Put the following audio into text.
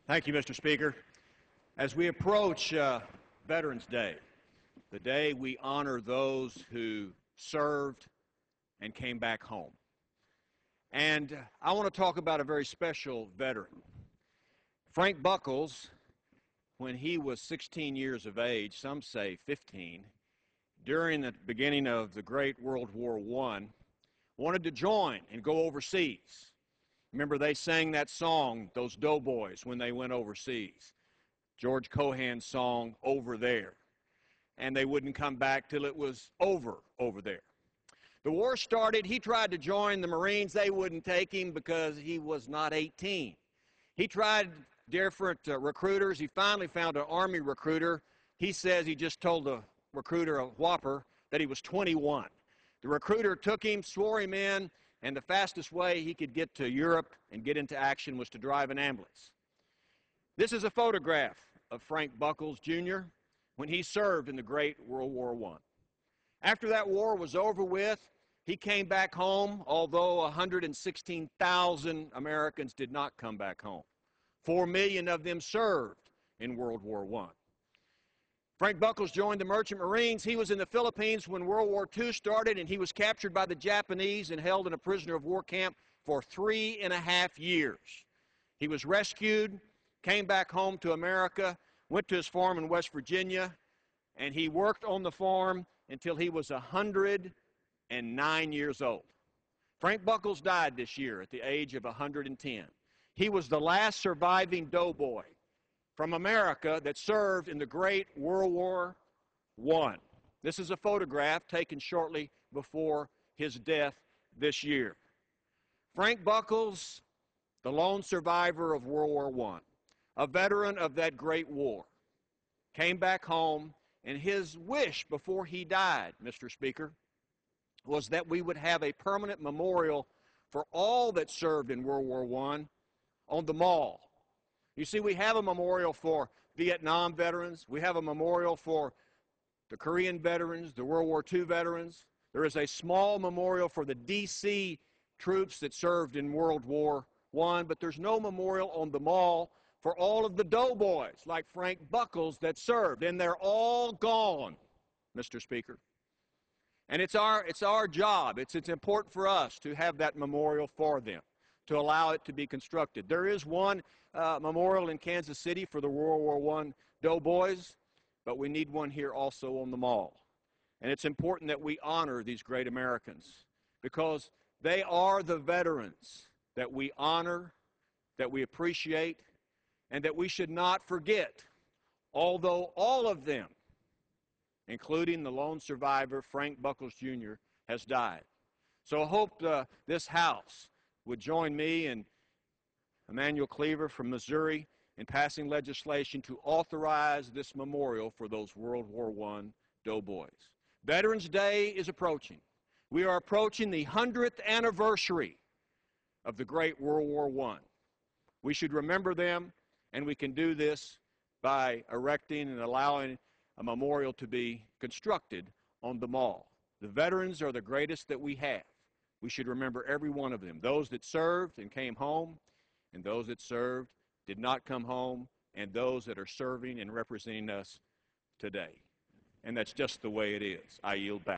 Thank you, Mr. Speaker. As we approach Veterans Day, the day we honor those who served and came back home. And I want to talk about a very special veteran. Frank Buckles, when he was 16 years of age, some say 15, during the beginning of the Great World War I, wanted to join and go overseas. Remember, they sang that song, those Doughboys, when they went overseas. George Cohan's song, Over There. And they wouldn't come back till it was over there. The war started. He tried to join the Marines. They wouldn't take him because he was not 18. He tried different recruiters. He finally found an Army recruiter. He says he just told the recruiter, a whopper, that he was 21. The recruiter took him, swore him in, and the fastest way he could get to Europe and get into action was to drive an ambulance. This is a photograph of Frank Buckles, Jr. when he served in the Great World War I. After that war was over with, he came back home, although 116,000 Americans did not come back home. 4 million of them served in World War I. Frank Buckles joined the Merchant Marines. He was in the Philippines when World War II started, and he was captured by the Japanese and held in a prisoner of war camp for 3.5 years. He was rescued, came back home to America, went to his farm in West Virginia, and he worked on the farm until he was 109 years old. Frank Buckles died this year at the age of 110. He was the last surviving doughboy from America that served in the Great World War I. This is a photograph taken shortly before his death this year. Frank Buckles, the lone survivor of World War I, a veteran of that great war, came back home, and his wish before he died, Mr. Speaker, was that we would have a permanent memorial for all that served in World War I on the Mall. You see, we have a memorial for Vietnam veterans. We have a memorial for the Korean veterans, the World War II veterans. There is a small memorial for the D.C. troops that served in World War I, but there's no memorial on the Mall for all of the doughboys like Frank Buckles that served, and they're all gone, Mr. Speaker. And it's our job. It's important for us to have that memorial for them, to allow it to be constructed. There is one memorial in Kansas City for the World War I doughboys, but we need one here also on the Mall. And it's important that we honor these great Americans because they are the veterans that we honor, that we appreciate, and that we should not forget, although all of them, including the lone survivor, Frank Buckles, Jr., has died. So I hope this House would join me and Emmanuel Cleaver from Missouri in passing legislation to authorize this memorial for those World War I doughboys. Veterans Day is approaching. We are approaching the 100th anniversary of the Great World War I. We should remember them, and we can do this by erecting and allowing a memorial to be constructed on the Mall. The veterans are the greatest that we have. We should remember every one of them, those that served and came home, and those that served, did not come home, and those that are serving and representing us today. And that's just the way it is. I yield back.